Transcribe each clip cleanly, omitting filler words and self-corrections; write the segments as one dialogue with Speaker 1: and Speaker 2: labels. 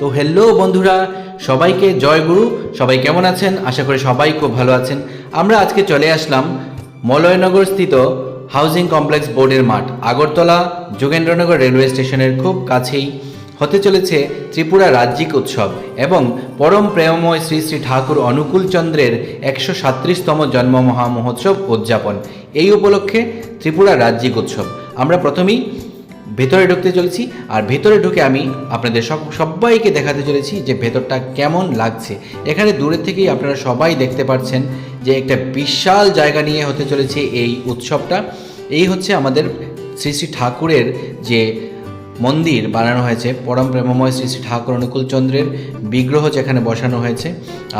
Speaker 1: তো হ্যালো বন্ধুরা, সবাইকে জয় গুরু। সবাই কেমন আছেন? আশা করি সবাই খুব ভালো আছেন। আমরা আজকে চলে আসলাম মলয়নগর স্থিত হাউজিং কমপ্লেক্স বোর্ডের মাঠ, আগরতলা যোগেন্দ্রনগর রেলওয়ে স্টেশনের খুব কাছেই হতে চলেছে ত্রিপুরা রাজ্যিক উৎসব এবং পরম প্রেমময় শ্রী শ্রী ঠাকুর অনুকূল চন্দ্রের 137তম জন্ম মহামহোৎসব উদযাপন। এই উপলক্ষে ত্রিপুরা রাজ্যিক উৎসব। আমরা প্রথমেই ভেতরে ঢুকতে চলেছি, আর ভেতরে ঢুকে আমি আপনাদের সবাইকে দেখাতে চলেছি যে ভেতরটা কেমন লাগছে। এখানে দূরের থেকেই আপনারা সবাই দেখতে পাচ্ছেন যে একটা বিশাল জায়গা নিয়ে হতে চলেছে এই উৎসবটা। এই হচ্ছে আমাদের শ্রী শ্রী ঠাকুরের যে মন্দির বানানো হয়েছে, পরম প্রেমময় শ্রী শ্রী ঠাকুর অনুকূল চন্দ্রের বিগ্রহ যেখানে বসানো হয়েছে।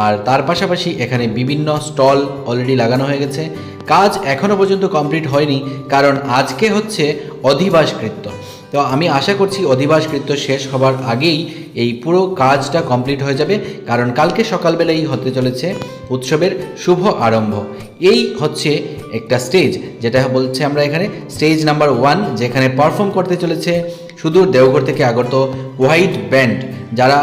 Speaker 1: আর তার পাশাপাশি এখানে বিভিন্ন স্টল অলরেডি লাগানো হয়ে গেছে। কাজ এখনও পর্যন্ত কমপ্লিট হয়নি, কারণ আজকে হচ্ছে অধিবাসকৃত্য। তো আমি আশা করছি অধিবাসকৃত্য শেষ হবার আগেই এই পুরো কাজটা কমপ্লিট হয়ে যাবে, কারণ কালকে সকালবেলাই হতে চলেছে উৎসবের শুভ আরম্ভ। এই হচ্ছে একটা স্টেজ, যেটা বলছে আমরা এখানে স্টেজ নাম্বার 1, যেখানে পারফর্ম করতে চলেছে সুদূর দেওঘর থেকে আগত হোয়াইট ব্যান্ড, যারা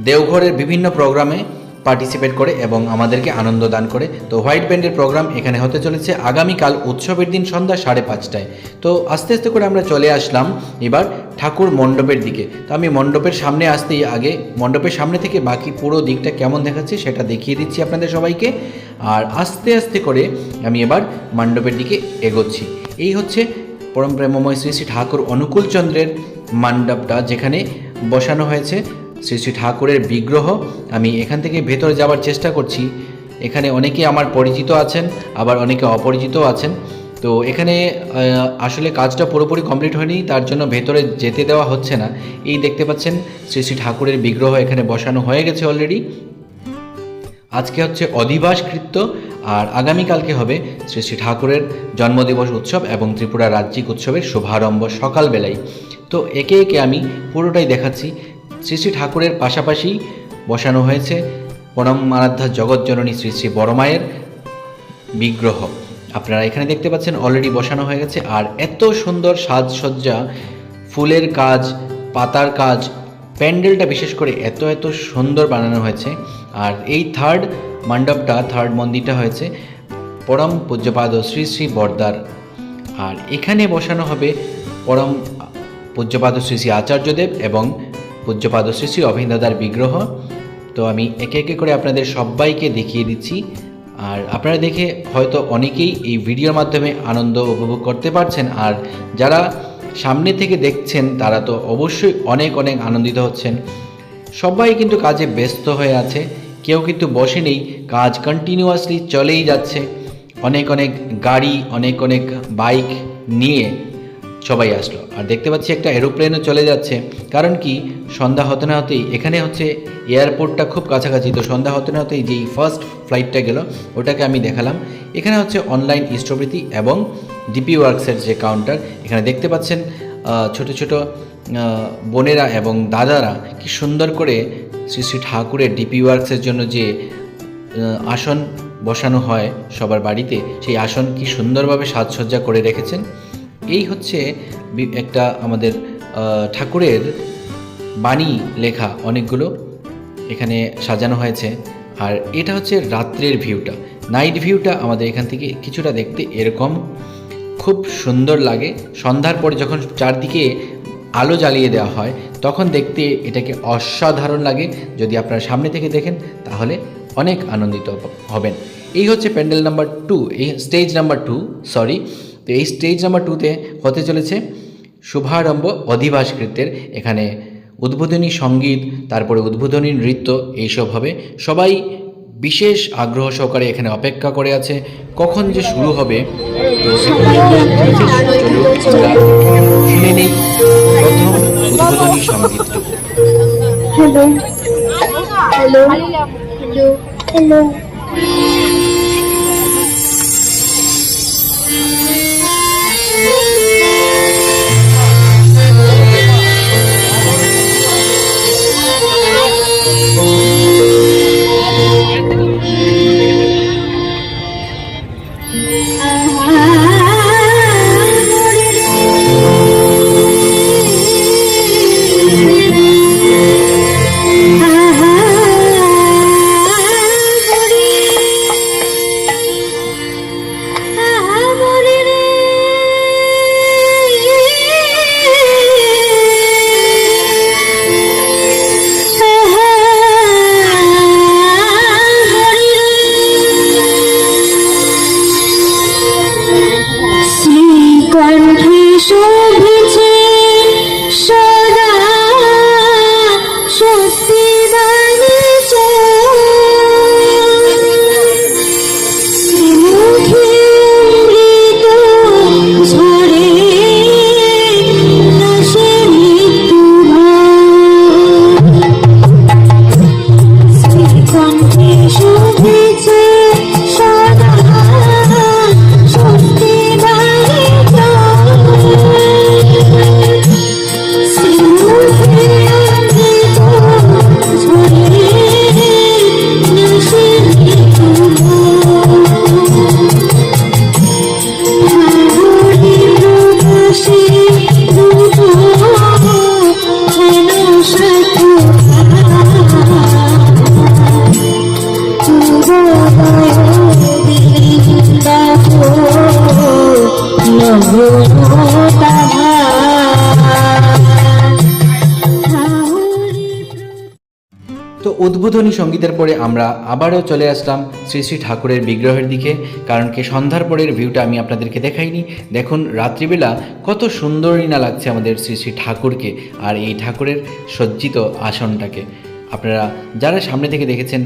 Speaker 1: দেওঘরের বিভিন্ন প্রোগ্রামে পার্টিসিপেট করে এবং আমাদেরকে আনন্দ দান করে। তো হোয়াইট ব্যান্ডের প্রোগ্রাম এখানে হতে চলেছে আগামীকাল উৎসবের দিন সন্ধ্যা 5:30টায়। তো আস্তে আস্তে করে আমরা চলে আসলাম এবার ঠাকুর মণ্ডপের দিকে। তো আমি মণ্ডপের সামনে আসতেই আগে মণ্ডপের সামনে থেকে বাকি পুরো দিকটা কেমন দেখাচ্ছে সেটা দেখিয়ে দিচ্ছি আপনাদের সবাইকে। আর আস্তে আস্তে করে আমি এবার মণ্ডপের দিকে এগোচ্ছি। এই হচ্ছে পরম প্রেমময় শ্রী শ্রী ঠাকুর অনুকূল চন্দ্রের মণ্ডপটা, যেখানে বসানো হয়েছে শ্রী শ্রী ঠাকুরের বিগ্রহ। আমি এখান থেকে ভেতরে যাওয়ার চেষ্টা করছি। এখানে অনেকে আমার পরিচিত আছেন, আবার অনেকে অপরিচিতও আছেন। তো এখানে আসলে কাজটা পুরোপুরি কমপ্লিট হয়নি, তার জন্য ভেতরে যেতে দেওয়া হচ্ছে না। এই দেখতে পাচ্ছেন শ্রী শ্রী ঠাকুরের বিগ্রহ এখানে বসানো হয়ে গেছে অলরেডি। আজকে হচ্ছে অধিবাসকৃত্য, আর আগামীকালকে হবে শ্রী শ্রী ঠাকুরের জন্মদিবস উৎসব এবং ত্রিপুরা রাজ্যিক উৎসবের শুভারম্ভ সকালবেলায়। তো একে একে আমি পুরোটাই দেখাচ্ছি। শ্রী শ্রী ঠাকুরের পাশাপাশি বসানো হয়েছে পরম আরাধ্যা জগৎজননী শ্রী শ্রী বড়মায়ের বিগ্রহ। আপনারা এখানে দেখতে পাচ্ছেন অলরেডি বসানো হয়ে গেছে। আর এত সুন্দর সাজসজ্জা, ফুলের কাজ, পাতার কাজ, প্যান্ডেলটা বিশেষ করে এত সুন্দর বানানো হয়েছে। আর এই থার্ড মন্দিরটা হয়েছে পরম পূজ্যপাদ শ্রী শ্রী বরদার। আর এখানে বসানো হবে পরম পূজ্যপাদ শ্রী শ্রী আচার্যদেব এবং পূজ্যপাদ শ্রী শ্রী অভিন দাদার বিগ্রহ। তো আমি একে একে করে আপনাদের সবাইকে দেখিয়ে দিচ্ছি। আর আপনারা দেখে হয়তো অনেকেই এই ভিডিওর মাধ্যমে আনন্দ উপভোগ করতে পারছেন, আর যারা সামনে থেকে দেখছেন তারা তো অবশ্যই অনেক আনন্দিত হচ্ছেন। সবাই কিন্তু কাজে ব্যস্ত হয়ে আছে, কেউ কিন্তু বসে নেই, কাজ কন্টিনিউয়াসলি চলেই যাচ্ছে। অনেক গাড়ি, অনেক বাইক নিয়ে সবাই আসলো। আর দেখতে পাচ্ছি একটা এরোপ্লেনও চলে যাচ্ছে, কারণ কি সন্ধ্যা হতে না হতেই এখানে হচ্ছে এয়ারপোর্টটা খুব কাছাকাছি। তো সন্ধ্যা হতে না হতেই যেই ফার্স্ট ফ্লাইটটা গেল ওটাকে আমি দেখালাম। এখানে হচ্ছে অনলাইন ইষ্টবৃত্তি এবং ডিপি ওয়ার্কসের যে কাউন্টার, এখানে দেখতে পাচ্ছেন ছোট বোনেরা এবং দাদারা কি সুন্দর করে শ্রী শ্রী ঠাকুরের ডিপি ওয়ার্কসের জন্য যে আসন বসানো হয় সবার বাড়িতে, সেই আসন কি সুন্দরভাবে সাজসজ্জা করে রেখেছেন। এই হচ্ছে একটা আমাদের ঠাকুরের বাণী লেখা অনেকগুলো এখানে সাজানো হয়েছে। আর এটা হচ্ছে রাত্রের ভিউটা, নাইট ভিউটা আমাদের এখান থেকে কিছুটা দেখতে এরকম খুব সুন্দর লাগে। সন্ধ্যার পরে যখন চারদিকে আলো জ্বালিয়ে দেওয়া হয় তখন দেখতে এটাকে অসাধারণ লাগে। যদি আপনারা সামনে থেকে দেখেন তাহলে অনেক আনন্দিত হবেন। এই হচ্ছে প্যান্ডেল নাম্বার 2, এই স্টেজ নাম্বার 2 সরি। তো এই স্টেজ নাম্বার 2তে হতে চলেছে শুভারম্ভ অধিবাসকৃত্যের। এখানে উদ্বোধনী সঙ্গীত, তারপরে উদ্বোধনী নৃত্য এইসব হবে। সবাই বিশেষ আগ্রহ সহকারে এখানে অপেক্ষা করে আছে কখন যে শুরু হবে। তো শুনে নেই প্রথম উদ্বোধনী সঙ্গীতটুকু।
Speaker 2: Hello hello hello hello.
Speaker 1: তো উদ্বোধনী সঙ্গীতের পরে আমরা আবারও চলে আসলাম শ্রী শ্রী ঠাকুরের বিগ্রহের দিকে, কারণ কি সন্ধ্যার পরের ভিউটা আমি আপনাদেরকে দেখাইনি। দেখুন রাত্রিবেলা কত সুন্দরই না লাগছে আমাদের শ্রী শ্রী ঠাকুরকে আর এই ঠাকুরের সজ্জিত আসনটাকে। আপনারা যারা সামনে থেকে দেখেছেন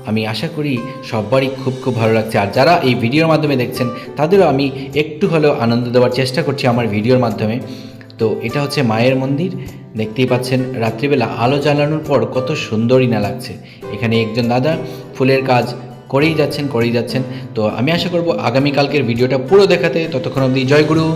Speaker 1: আমি আশা করি সবারই খুব ভালো লাগছে, আর যারা এই ভিডিওর মাধ্যমে দেখছেন তাদেরও আমি একটু হলেও আনন্দ দেওয়ার চেষ্টা করছি আমার ভিডিওর মাধ্যমে। তো এটা হচ্ছে মায়ের মন্দির, দেখতেই পাচ্ছেন রাত্রিবেলা আলো জ্বালানোর পর কত সুন্দরই না লাগছে। এখানে একজন দাদা ফুলের কাজ করেই যাচ্ছেন। তো আমি আশা করব আগামীকালকের ভিডিওটা পুরো দেখাতে। ততক্ষণ অবধি জয় গুরু।